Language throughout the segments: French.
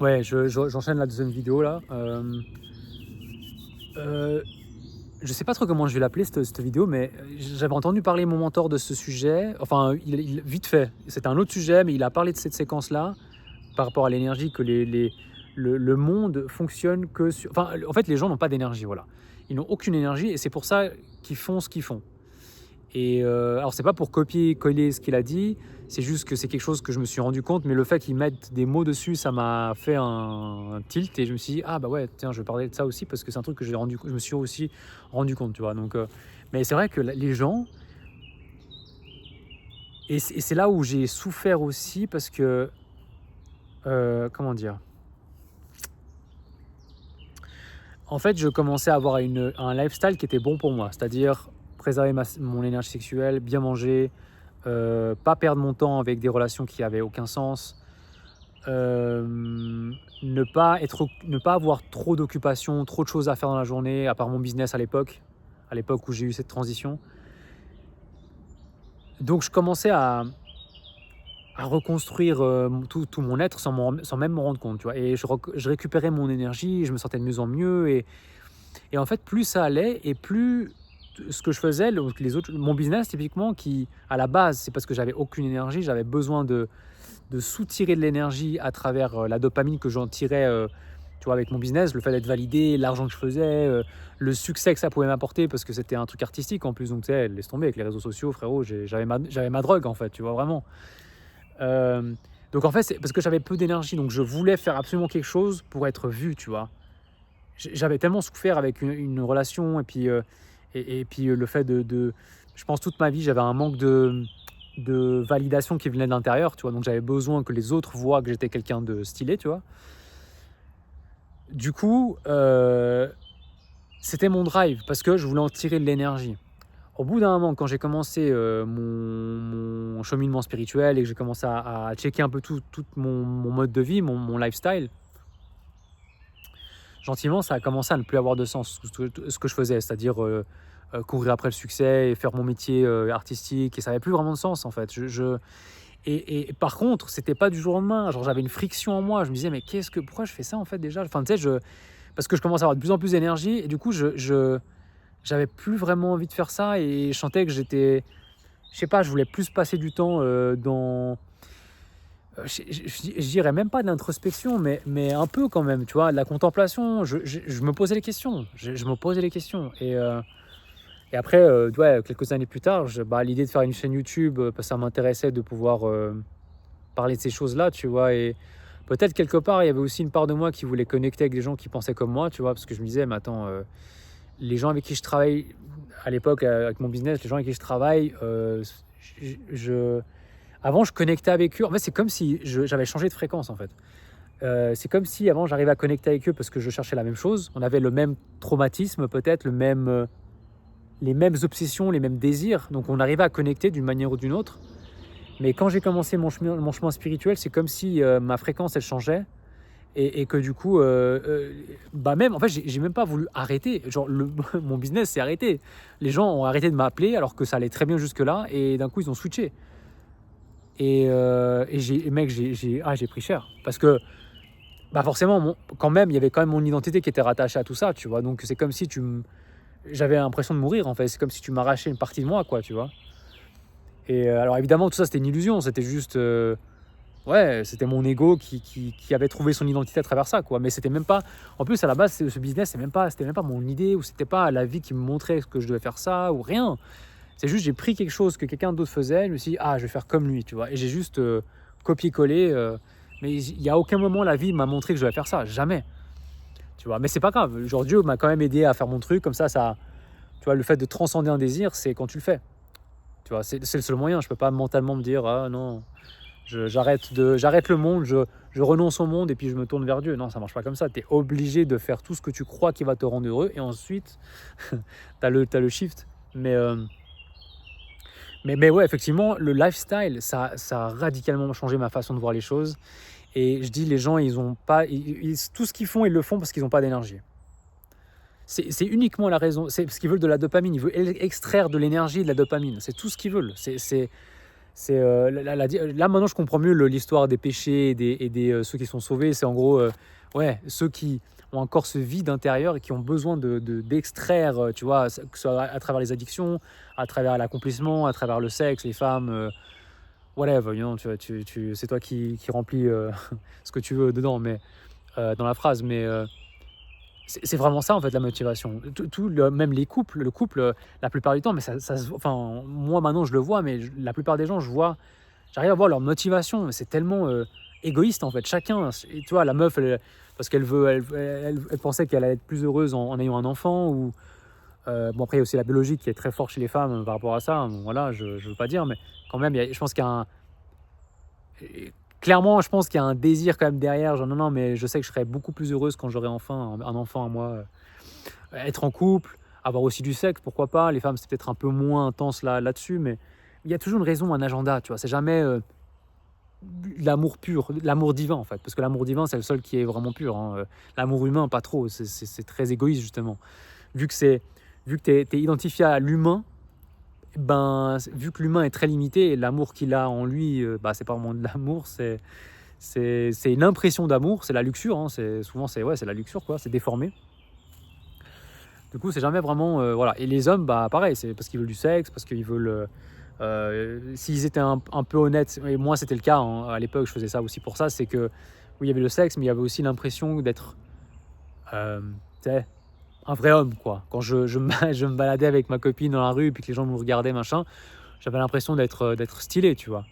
Ouais, j'enchaîne la deuxième vidéo là. Euh, je sais pas trop comment je vais l'appeler cette vidéo, mais j'avais entendu parler mon mentor de ce sujet. Enfin, vite fait. C'était un autre sujet, mais il a parlé de cette séquence-là par rapport à l'énergie, que le monde fonctionne que sur. Enfin, en fait, les gens n'ont pas d'énergie, voilà. Ils n'ont aucune énergie et c'est pour ça qu'ils font ce qu'ils font. Et alors, c'est pas pour copier-coller ce qu'il a dit, c'est juste que c'est quelque chose que je me suis rendu compte, mais le fait qu'il mette des mots dessus, ça m'a fait un tilt et je me suis dit, ah bah ouais, tiens, je vais parler de ça aussi parce que c'est un truc que je me suis aussi rendu compte, tu vois. Donc, mais c'est vrai que les gens, et c'est là où j'ai souffert aussi parce que, comment dire, en fait, je commençais à avoir un lifestyle qui était bon pour moi, c'est-à-dire préserver mon énergie sexuelle, bien manger, pas perdre mon temps avec des relations qui avaient aucun sens, ne pas avoir trop d'occupations, trop de choses à faire dans la journée, à part mon business à l'époque où j'ai eu cette transition. Donc je commençais à reconstruire tout mon être sans même me rendre compte, tu vois. Et je récupérais mon énergie, je me sentais de mieux en mieux. Et en fait, plus ça allait et plus ce que je faisais, les autres, mon business typiquement, qui à la base, c'est parce que j'avais aucune énergie, j'avais besoin de soutirer de l'énergie à travers la dopamine que j'en tirais, tu vois, avec mon business, le fait d'être validé, l'argent que je faisais, le succès que ça pouvait m'apporter, parce que c'était un truc artistique en plus, donc tu sais, laisse tomber avec les réseaux sociaux, frérot, j'avais ma drogue en fait, tu vois, vraiment. Euh, donc en fait, c'est parce que j'avais peu d'énergie, donc je voulais faire absolument quelque chose pour être vu, tu vois. J'avais tellement souffert avec une relation, et puis, le fait je pense toute ma vie, j'avais un manque de validation qui venait de l'intérieur, tu vois. Donc j'avais besoin que les autres voient que j'étais quelqu'un de stylé, tu vois. Du coup, c'était mon drive parce que je voulais en tirer de l'énergie. Au bout d'un moment, quand j'ai commencé mon cheminement spirituel et que j'ai commencé à checker un peu tout mon mode de vie, mon lifestyle, gentiment, ça a commencé à ne plus avoir de sens, ce que je faisais, c'est-à-dire courir après le succès et faire mon métier artistique, et ça n'avait plus vraiment de sens en fait. Et par contre, c'était pas du jour au lendemain, genre j'avais une friction en moi, je me disais, mais pourquoi je fais ça en fait déjà? Enfin, tu sais, parce que je commence à avoir de plus en plus d'énergie, et du coup, j'avais plus vraiment envie de faire ça, et je sentais que je sais pas, je voulais plus passer du temps dans je dirais même pas de l'introspection, mais un peu quand même, tu vois, de la contemplation. Je me posais les questions, je me posais les questions. Et après, ouais, quelques années plus tard, l'idée de faire une chaîne YouTube, parce que ça m'intéressait de pouvoir parler de ces choses-là, tu vois. Et peut-être quelque part, il y avait aussi une part de moi qui voulait connecter avec des gens qui pensaient comme moi, tu vois, parce que je me disais, mais attends, les gens avec qui je travaille à l'époque, avec mon business, les gens avec qui je travaille, je avant, je connectais avec eux. En fait, c'est comme si j'avais changé de fréquence, en fait. C'est comme si avant, j'arrivais à connecter avec eux parce que je cherchais la même chose. On avait le même traumatisme, peut-être, les mêmes obsessions, les mêmes désirs. Donc, on arrivait à connecter d'une manière ou d'une autre. Mais quand j'ai commencé mon chemin spirituel, c'est comme si ma fréquence, elle changeait. Et que du coup, même, en fait, j'ai même pas voulu arrêter. Genre, mon business s'est arrêté. Les gens ont arrêté de m'appeler alors que ça allait très bien jusque-là. Et d'un coup, ils ont switché. Mec, j'ai pris cher. Parce que, forcément, quand même, il y avait quand même mon identité qui était rattachée à tout ça, tu vois. Donc, c'est comme si j'avais l'impression de mourir, en fait. C'est comme si tu m'arrachais une partie de moi, quoi, tu vois. Et alors, évidemment, tout ça, c'était une illusion. C'était juste, ouais, c'était mon ego qui avait trouvé son identité à travers ça, quoi. Mais c'était même pas, en plus, à la base, ce business, c'était même pas mon idée, ou c'était pas la vie qui me montrait que je devais faire ça, ou rien. C'est juste, j'ai pris quelque chose que quelqu'un d'autre faisait, je me suis dit, ah, je vais faire comme lui, tu vois. Et j'ai juste copié-collé. Mais il n'y a aucun moment la vie m'a montré que je devais faire ça, jamais, tu vois. Mais c'est pas grave. Genre, Dieu m'a quand même aidé à faire mon truc, comme ça, tu vois, le fait de transcender un désir, c'est quand tu le fais. Tu vois, c'est le seul moyen. Je peux pas mentalement me dire, ah non, j'arrête le monde, je renonce au monde et puis je me tourne vers Dieu. Non, ça marche pas comme ça. Tu es obligé de faire tout ce que tu crois qui va te rendre heureux, et ensuite, t'as le shift. Mais ouais, effectivement, le lifestyle, ça a radicalement changé ma façon de voir les choses. Et je dis, les gens, ils ont pas, tout ce qu'ils font, ils le font parce qu'ils n'ont pas d'énergie. C'est uniquement la raison. C'est parce qu'ils veulent de la dopamine. Ils veulent extraire de l'énergie et de la dopamine. C'est tout ce qu'ils veulent. Là, maintenant, je comprends mieux l'histoire des péchés et des ceux qui sont sauvés. C'est en gros, ouais, ceux qui ont encore ce vide intérieur et qui ont besoin d'extraire, tu vois, que ce soit à travers les addictions, à travers l'accomplissement, à travers le sexe, les femmes, whatever, tu vois, c'est toi qui remplis ce que tu veux dedans, mais dans la phrase, mais c'est vraiment ça en fait la motivation. Même les couples, le couple, la plupart du temps, mais enfin, moi maintenant je le vois, mais la plupart des gens, j'arrive à voir leur motivation, mais c'est tellement égoïste en fait. Chacun, et tu vois, la meuf, parce qu'elle veut, elle pensait qu'elle allait être plus heureuse en ayant un enfant, ou bon, après il y a aussi la biologie qui est très forte chez les femmes par rapport à ça. Bon, voilà, je veux pas dire, mais quand même, je pense qu'il y a un, clairement, je pense qu'il y a un désir quand même derrière. Genre, non, non, mais je sais que je serais beaucoup plus heureuse quand j'aurai enfin un enfant à moi. Être en couple, avoir aussi du sexe, pourquoi pas. Les femmes, c'est peut-être un peu moins intense là-dessus, mais il y a toujours une raison, un agenda, tu vois. C'est jamais l'amour pur, l'amour divin en fait. Parce que l'amour divin, c'est le seul qui est vraiment pur, hein. L'amour humain, pas trop. C'est très égoïste, justement. Vu que t'es identifié à l'humain, ben, vu que l'humain est très limité, et l'amour qu'il a en lui, bah, c'est pas vraiment de l'amour, c'est une impression d'amour, c'est la luxure, hein. Souvent, c'est la luxure, quoi. C'est déformé. Du coup, c'est jamais vraiment, voilà. Et les hommes, bah, pareil, c'est parce qu'ils veulent du sexe, parce qu'ils veulent. S'ils étaient un peu honnêtes, et moi c'était le cas, hein, à l'époque je faisais ça aussi pour ça, c'est que oui, il y avait le sexe, mais il y avait aussi l'impression d'être, tu sais, un vrai homme, quoi. Quand je me baladais avec ma copine dans la rue, puis que les gens me regardaient, machin, j'avais l'impression d'être stylé, tu vois.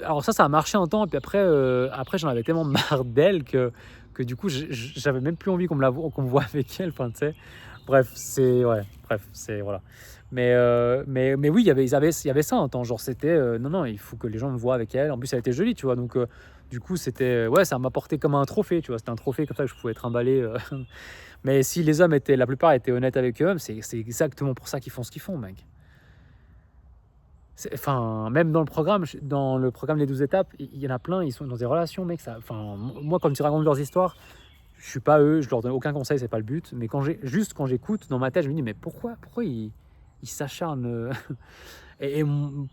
Alors ça a marché un temps, puis après j'en avais tellement marre d'elle que du coup j'avais même plus envie qu'on me voit avec elle, enfin, tu sais. Bref, voilà. Mais oui, il y avait ça un temps, genre c'était non, non, il faut que les gens me voient avec elle. En plus, elle était jolie, tu vois, donc du coup, c'était, ouais, ça m'apportait comme un trophée, tu vois, c'était un trophée comme ça que je pouvais trimballer. Mais si les hommes la plupart étaient honnêtes avec eux-mêmes, c'est exactement pour ça qu'ils font ce qu'ils font, mec. Enfin, même dans le programme des 12 étapes, il y en a plein, ils sont dans des relations, mec. Enfin, moi, quand ils racontent leurs histoires, je suis pas eux, je leur donne aucun conseil, c'est pas le but. Mais quand j'écoute, dans ma tête, je me dis, mais pourquoi ils s'acharnent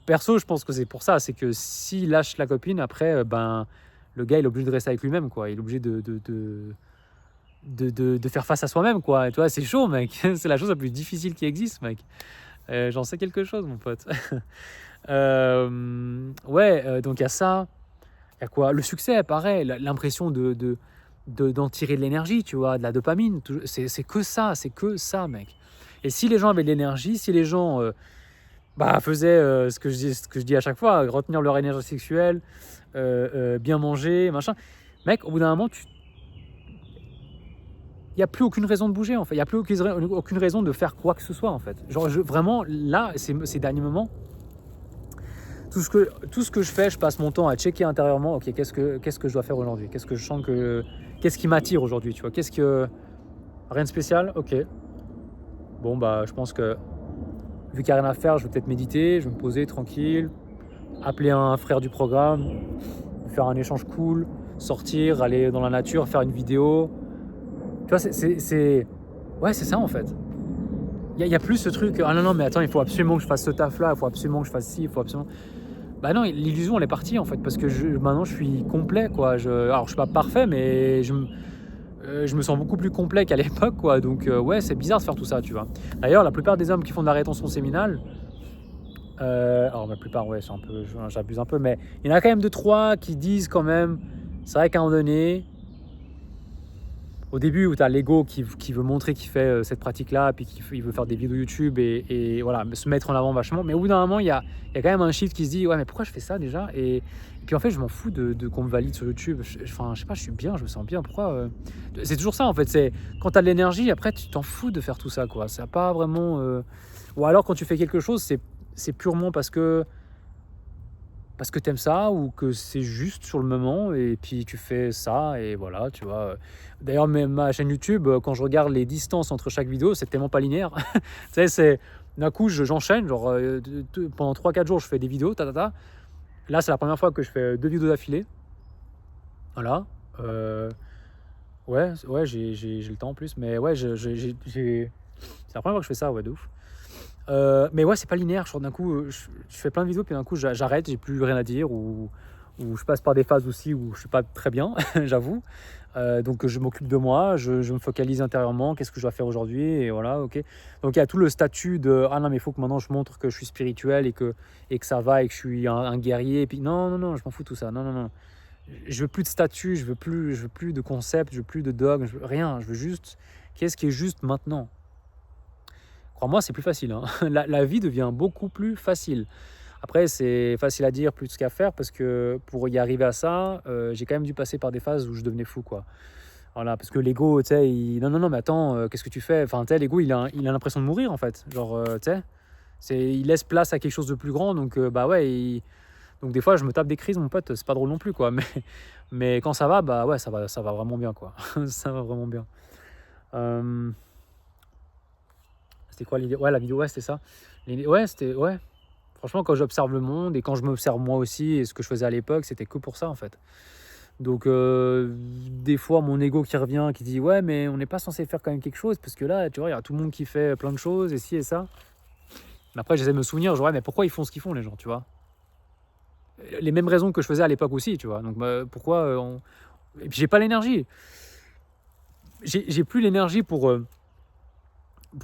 perso, je pense que c'est pour ça. C'est que s'il lâche la copine, après, ben, le gars, il est obligé de rester avec lui-même, quoi. Il est obligé de faire face à soi-même, quoi. Et toi, c'est chaud, mec. C'est la chose la plus difficile qui existe, mec. J'en sais quelque chose, mon pote. Ouais, donc il y a ça. Il y a quoi? Le succès, pareil, l'impression d'en tirer de l'énergie, tu vois, de la dopamine. C'est que ça, mec. Et si les gens avaient de l'énergie, si les gens bah, faisaient ce que je dis à chaque fois, retenir leur énergie sexuelle, bien manger, machin, mec, au bout d'un moment, il n'y a plus aucune raison de bouger, en fait. Il n'y a plus aucune raison de faire quoi que ce soit, en fait. Genre, vraiment, là, ces derniers moments, tout ce que je fais, je passe mon temps à checker intérieurement, ok, qu'est-ce que je dois faire aujourd'hui? Qu'est-ce que je sens qu'est-ce qui m'attire aujourd'hui, tu vois? Rien de spécial? Ok. Bon, bah, je pense que, vu qu'il n'y a rien à faire, je vais peut-être méditer, je vais me poser tranquille, appeler un frère du programme, faire un échange cool, sortir, aller dans la nature, faire une vidéo. Tu vois, ouais, c'est ça, en fait. Il y a plus ce truc, ah non, non, mais attends, il faut absolument que je fasse ce taf-là, il faut absolument que je fasse ci, il faut absolument... Bah non, l'illusion, elle est partie, en fait, parce que maintenant, je suis complet, quoi. Alors, je suis pas parfait, mais je me sens beaucoup plus complet qu'à l'époque, quoi. Donc, ouais, c'est bizarre de faire tout ça, tu vois. D'ailleurs, la plupart des hommes qui font de la rétention séminale, alors la plupart, ouais, j'abuse un peu, mais il y en a quand même 2-3 qui disent quand même, c'est vrai qu'à un moment donné, au début où tu as l'ego qui veut montrer qu'il fait cette pratique-là, puis qu'il veut faire des vidéos YouTube et voilà, se mettre en avant vachement. Mais au bout d'un moment, il y a quand même un shift qui se dit, ouais, mais pourquoi je fais ça déjà? Et puis en fait, je m'en fous de qu'on me valide sur YouTube. Enfin, je sais pas, je suis bien, je me sens bien. Pourquoi C'est toujours ça, en fait. C'est quand tu as de l'énergie, après, tu t'en fous de faire tout ça, quoi. Ça n'a pas vraiment... Ou alors, quand tu fais quelque chose, c'est purement parce que t'aimes ça ou que c'est juste sur le moment et puis tu fais ça et voilà, tu vois. D'ailleurs, même ma chaîne YouTube, quand je regarde les distances entre chaque vidéo, c'est tellement pas linéaire. Tu sais, d'un coup, j'enchaîne, genre pendant 3-4 jours, je fais des vidéos, Là, c'est la première fois que je fais 2 vidéos d'affilée. Voilà. Ouais, j'ai le temps en plus, mais ouais, c'est la première fois que je fais ça, ouais, de ouf. Mais ouais, c'est pas linéaire. Genre, d'un coup, je fais plein de vidéos, puis d'un coup, j'arrête, j'ai plus rien à dire, ou je passe par des phases aussi où je suis pas très bien, j'avoue. Donc je m'occupe de moi, je me focalise intérieurement, qu'est-ce que je dois faire aujourd'hui, et voilà, ok. Donc il y a tout le statut de ah non, mais il faut que maintenant je montre que je suis spirituel et que ça va et que je suis un guerrier. Et puis non, non, non, je m'en fous de tout ça. Non, non, non. Je veux plus de statut, je veux plus de concept, je veux plus de dogme, rien. Je veux juste qu'est-ce qui est juste maintenant. Crois-moi, c'est plus facile, hein. La vie devient beaucoup plus facile. Après, c'est facile à dire plus qu'à faire parce que pour y arriver à ça, j'ai quand même dû passer par des phases où je devenais fou, quoi. Voilà, parce que l'ego, tu sais, non, non, non, mais attends, qu'est-ce que tu fais? Enfin, tu sais, l'ego, il a l'impression de mourir, en fait. Genre, tu sais, il laisse place à quelque chose de plus grand, donc, bah ouais, donc des fois, je me tape des crises, mon pote, c'est pas drôle non plus, quoi. Mais quand ça va, bah ouais, ça va vraiment bien, quoi. Ça va vraiment bien. Euh, C'était quoi l'idée? Ouais, la vidéo, ouais, c'était ça. Ouais, c'était, ouais. Franchement, quand j'observe le monde et quand je m'observe moi aussi et ce que je faisais à l'époque, c'était que pour ça, en fait. Donc, des fois, mon ego qui revient, qui dit ouais, mais on n'est pas censé faire quand même quelque chose parce que là, tu vois, il y a tout le monde qui fait plein de choses et ci et ça. Mais après, j'essaie de me souvenir, genre, ouais, mais pourquoi ils font ce qu'ils font, les gens, tu vois? Les mêmes raisons que je faisais à l'époque aussi, tu vois. Donc, bah, pourquoi Et puis, j'ai pas l'énergie. J'ai plus l'énergie pour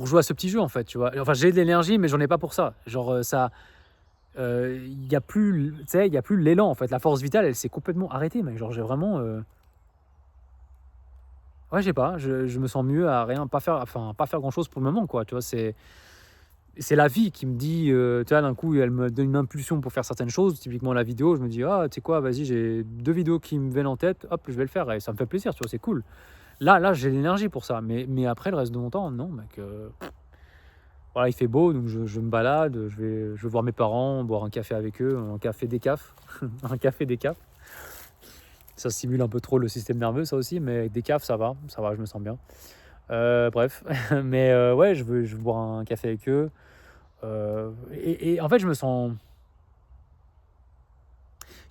jouer à ce petit jeu, en fait, tu vois. Enfin, j'ai de l'énergie, mais j'en ai pas pour ça. Genre, ça. Il y a plus, tu sais, il y a plus l'élan, en fait. La force vitale, elle s'est complètement arrêtée, mec. Genre, j'ai vraiment. Ouais, je sais pas, je me sens mieux à rien, pas faire, enfin, pas faire grand-chose pour le moment, quoi. Tu vois, c'est la vie qui me dit, tu vois, d'un coup, elle me donne une impulsion pour faire certaines choses. Typiquement, la vidéo, je me dis, ah, tu sais quoi, vas-y, j'ai 2 vidéos qui me viennent en tête, hop, je vais le faire et ça me fait plaisir, tu vois, c'est cool. Là, j'ai l'énergie pour ça, mais après, le reste de mon temps, non, mec. Voilà, il fait beau, donc je me balade, je vais voir mes parents, boire un café avec eux, un café décaf, un café décaf. Ça stimule un peu trop le système nerveux, ça aussi, mais avec décaf, ça va, je me sens bien. Bref, mais ouais, je veux boire un café avec eux. Et en fait, je sais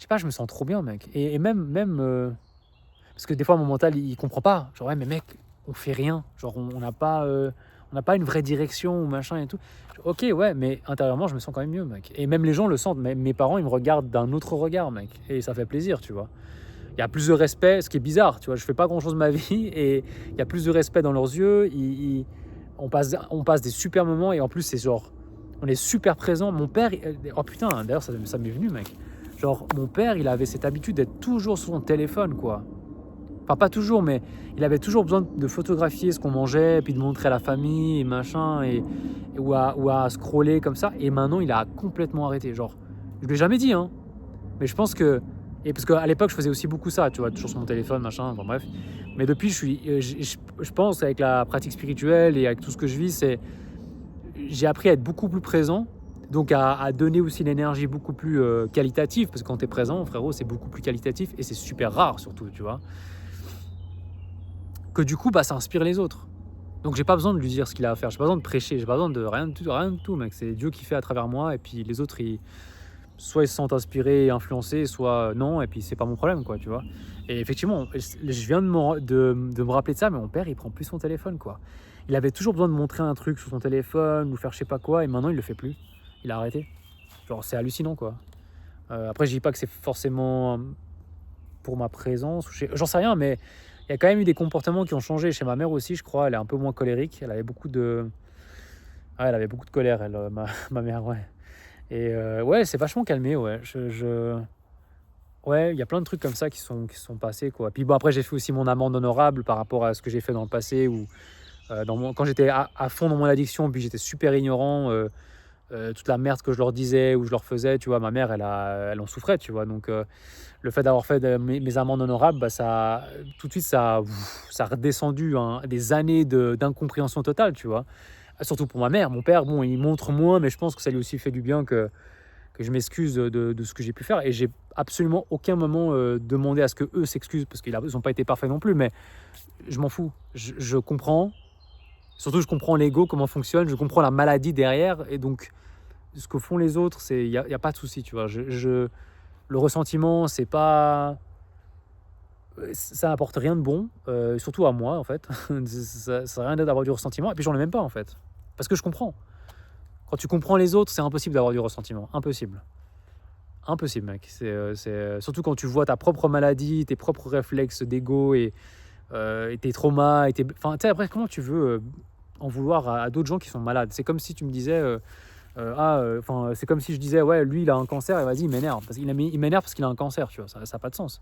pas, je me sens trop bien, mec. Et même parce que des fois, mon mental, il comprend pas. Genre, ouais, mais mec, on fait rien. Genre, on n'a pas une vraie direction ou machin et tout. Ok, ouais, mais intérieurement, je me sens quand même mieux, mec. Et même les gens le sentent. Mes parents, ils me regardent d'un autre regard, mec. Et ça fait plaisir, tu vois. Il y a plus de respect, ce qui est bizarre, tu vois. Je fais pas grand chose de ma vie et il y a plus de respect dans leurs yeux. On passe des super moments et en plus, c'est genre, on est super présent. Mon père, oh putain, d'ailleurs, ça m'est venu, mec. Genre, mon père, il avait cette habitude d'être toujours sur son téléphone, quoi. Enfin, pas toujours, mais il avait toujours besoin de photographier ce qu'on mangeait, puis de montrer à la famille et machin, ou à scroller comme ça. Et maintenant, il a complètement arrêté. Genre, je lui ai jamais dit, hein. Mais je pense que. Et parce qu'à l'époque, je faisais aussi beaucoup ça, tu vois, toujours sur mon téléphone, machin, enfin bref. Mais depuis, je pense, avec la pratique spirituelle et avec tout ce que je vis, j'ai appris à être beaucoup plus présent, donc à donner aussi l'énergie beaucoup plus qualitative, parce que quand tu es présent, frérot, c'est beaucoup plus qualitatif et c'est super rare surtout, tu vois. Que du coup, bah, ça inspire les autres. Donc j'ai pas besoin de lui dire ce qu'il a à faire, j'ai pas besoin de prêcher, j'ai pas besoin de rien de tout, mec. C'est Dieu qui fait à travers moi et puis les autres, soit ils se sentent inspirés et influencés, soit non, et puis c'est pas mon problème, quoi, tu vois. Et effectivement, je viens de me rappeler de ça, mais mon père, il prend plus son téléphone, quoi. Il avait toujours besoin de montrer un truc sur son téléphone ou faire je sais pas quoi, et maintenant il le fait plus. Il a arrêté. Genre, c'est hallucinant, quoi. Après, je dis pas que c'est forcément pour ma présence, j'en sais rien, mais il y a quand même eu des comportements qui ont changé chez ma mère aussi, je crois. Elle est un peu moins colérique, elle avait beaucoup de. Ouais, elle avait beaucoup de colère, elle, ma mère, ouais. Et ouais, c'est vachement calmé, ouais. Ouais, il y a plein de trucs comme ça qui sont passés, quoi. Puis bon, après, j'ai fait aussi mon amende honorable par rapport à ce que j'ai fait dans le passé, où quand j'étais à fond dans mon addiction, puis j'étais super ignorant, toute la merde que je leur disais ou je leur faisais, tu vois, ma mère, elle en souffrait, tu vois. Donc, le fait d'avoir fait mes amendes honorables, bah, tout de suite, ça a redescendu hein, des années d'incompréhension totale, tu vois. Surtout pour ma mère. Mon père, bon, il montre moins, mais je pense que ça lui aussi fait du bien que je m'excuse de ce que j'ai pu faire. Et j'ai absolument aucun moment demandé à ce que eux s'excusent, parce qu'ils n'ont pas été parfaits non plus, mais je m'en fous. Je comprends. Surtout, je comprends l'ego, comment fonctionne, je comprends la maladie derrière. Et donc, ce que font les autres, il y a pas de souci, tu vois. Le ressentiment, c'est pas. Ça apporte rien de bon, surtout à moi, en fait. Ça n'a rien d'avoir du ressentiment. Et puis, j'en ai même pas, en fait. Parce que je comprends. Quand tu comprends les autres, c'est impossible d'avoir du ressentiment. Impossible. Impossible, mec. Surtout quand tu vois ta propre maladie, tes propres réflexes d'ego et tes traumas. Enfin, tu sais, après, comment tu veux en vouloir à d'autres gens qui sont malades? C'est comme si tu me disais... c'est comme si je disais, ouais, lui, il a un cancer, et vas-y, il m'énerve. Il m'énerve parce qu'il a un cancer, tu vois, ça n'a pas de sens.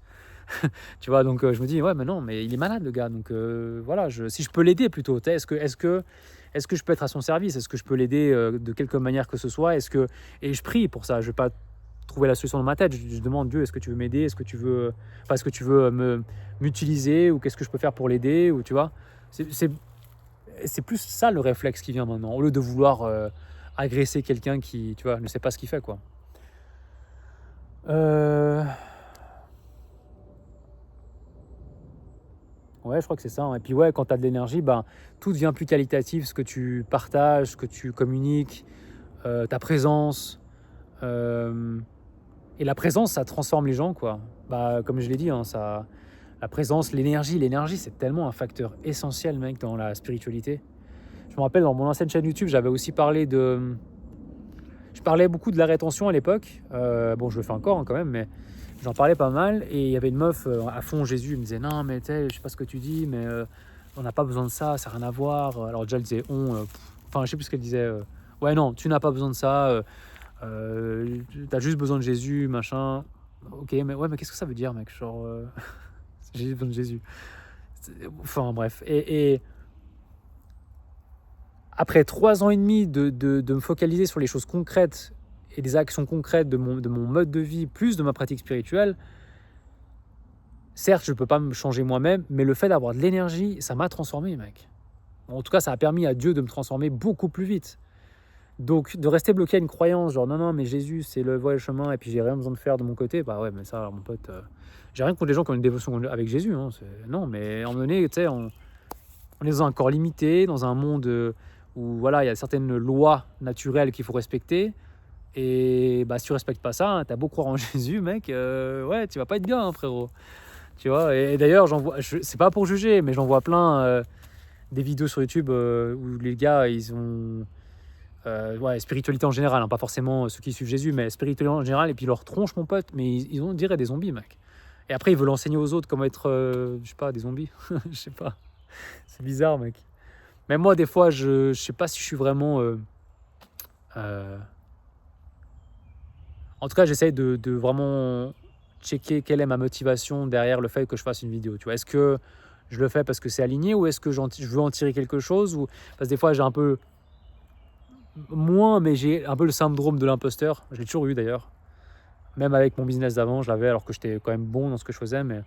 Tu vois, donc je me dis, ouais, mais non, mais il est malade, le gars. Donc voilà, si je peux l'aider plutôt, est-ce que je peux être à son service? Est-ce que je peux l'aider de quelque manière que ce soit? Et je prie pour ça, je ne vais pas trouver la solution dans ma tête. Je demande, Dieu, est-ce que tu veux m'aider? Est-ce que tu veux m'utiliser? Ou qu'est-ce que je peux faire pour l'aider? Ou tu vois, c'est plus ça le réflexe qui vient maintenant, au lieu de vouloir agresser quelqu'un qui, tu vois, ne sait pas ce qu'il fait, quoi. Ouais, je crois que c'est ça, hein. Et puis ouais, quand tu as de l'énergie, ben, tout devient plus qualitatif, ce que tu partages, ce que tu communiques, ta présence. Et la présence, ça transforme les gens, quoi. Bah, comme je l'ai dit, hein, la présence, l'énergie, c'est tellement un facteur essentiel, mec, dans la spiritualité. Je me rappelle, dans mon ancienne chaîne YouTube, j'avais aussi parlé de... Je parlais beaucoup de la rétention à l'époque. Bon, je le fais encore hein, quand même, mais j'en parlais pas mal. Et il y avait une meuf à fond Jésus. Elle me disait non, mais tu sais, je sais pas ce que tu dis, mais on n'a pas besoin de ça, ça n'a rien à voir. Alors déjà, elle disait enfin, je sais plus ce qu'elle disait. Ouais, non, tu n'as pas besoin de ça. T'as juste besoin de Jésus, machin. Ok, mais ouais, mais qu'est-ce que ça veut dire, mec? Genre, j'ai besoin de Jésus. Enfin, bref. Et après 3 ans et demi de me focaliser sur les choses concrètes et des actions concrètes de mon mode de vie, plus de ma pratique spirituelle, certes, je ne peux pas me changer moi-même, mais le fait d'avoir de l'énergie, ça m'a transformé, mec. En tout cas, ça a permis à Dieu de me transformer beaucoup plus vite. Donc, de rester bloqué à une croyance, genre non, mais Jésus, c'est le voie et le chemin, et puis j'ai rien besoin de faire de mon côté, bah ouais, mais ça, alors, mon pote, j'ai rien contre les gens qui ont une dévotion avec Jésus, hein, non, mais à un moment donné, tu sais, on est dans un corps limité, dans un monde où voilà, il y a certaines lois naturelles qu'il faut respecter. Et bah, si tu respectes pas ça, hein, t'as beau croire en Jésus, mec, ouais, tu vas pas être bien, hein, frérot. Tu vois, et d'ailleurs, c'est pas pour juger, mais j'en vois plein des vidéos sur YouTube où les gars, ils ont. Ouais, spiritualité en général, hein, pas forcément ceux qui suivent Jésus, mais spiritualité en général, et puis leur tronche, mon pote, mais ils ont, on dirait, des zombies, mec. Et après, ils veulent enseigner aux autres comment être, je sais pas, des zombies. Je sais pas. C'est bizarre, mec. Même moi, des fois, je sais pas si je suis vraiment. En tout cas, j'essaye de vraiment checker quelle est ma motivation derrière le fait que je fasse une vidéo. Tu vois, est-ce que je le fais parce que c'est aligné ou est-ce que je veux en tirer quelque chose ou... Parce que des fois, j'ai un peu moins, mais j'ai un peu le syndrome de l'imposteur. Je l'ai toujours eu d'ailleurs. Même avec mon business d'avant, je l'avais alors que j'étais quand même bon dans ce que je faisais. Mais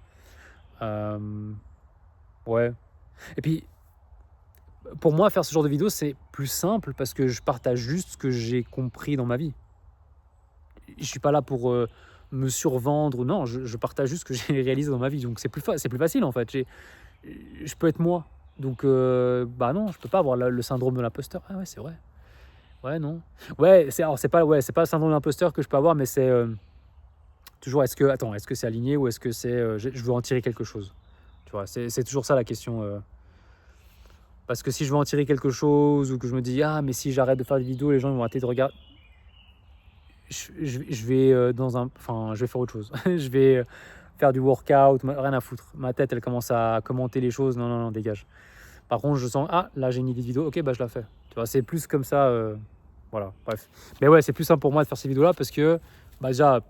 ouais. Et puis, pour moi, faire ce genre de vidéo, c'est plus simple parce que je partage juste ce que j'ai compris dans ma vie. Je suis pas là pour me survendre. Non, je partage juste ce que j'ai réalisé dans ma vie. Donc c'est plus facile en fait. Je peux être moi. Donc bah non, je peux pas avoir le syndrome de l'imposteur. Ah ouais, c'est vrai. Ouais, non. Ouais, c'est pas le syndrome de l'imposteur que je peux avoir, mais c'est toujours est-ce que c'est aligné ou est-ce que c'est je veux en tirer quelque chose. Tu vois, c'est toujours ça la question. Parce que si je veux en tirer quelque chose ou que je me dis ah mais si j'arrête de faire des vidéos, les gens vont arrêter de regarder. Je vais je vais faire autre chose. Je vais faire du workout, rien à foutre. Ma tête, elle commence à commenter les choses. Non, non, non, dégage. Par contre, je sens, ah, là, j'ai une idée de vidéo. Ok, bah, je la fais. Tu vois, c'est plus comme ça. Voilà, bref. Mais ouais, c'est plus simple pour moi de faire ces vidéos-là parce que, bah, déjà,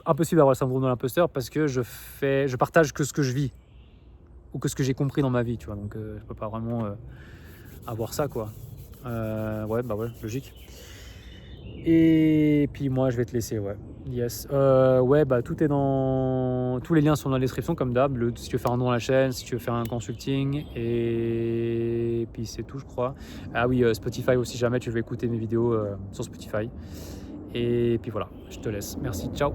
impossible d'avoir le syndrome de l'imposteur parce que je partage que ce que je vis ou que ce que j'ai compris dans ma vie, tu vois. Donc, je peux pas vraiment avoir ça, quoi. Ouais, bah ouais, logique. Et puis moi je vais te laisser, ouais. Yes. Ouais, bah tout est dans. Tous les liens sont dans la description comme d'hab. Si tu veux faire un don à la chaîne, si tu veux faire un consulting. Et puis c'est tout, je crois. Ah oui, Spotify aussi, jamais tu veux écouter mes vidéos sur Spotify. Et puis voilà, je te laisse. Merci, ciao.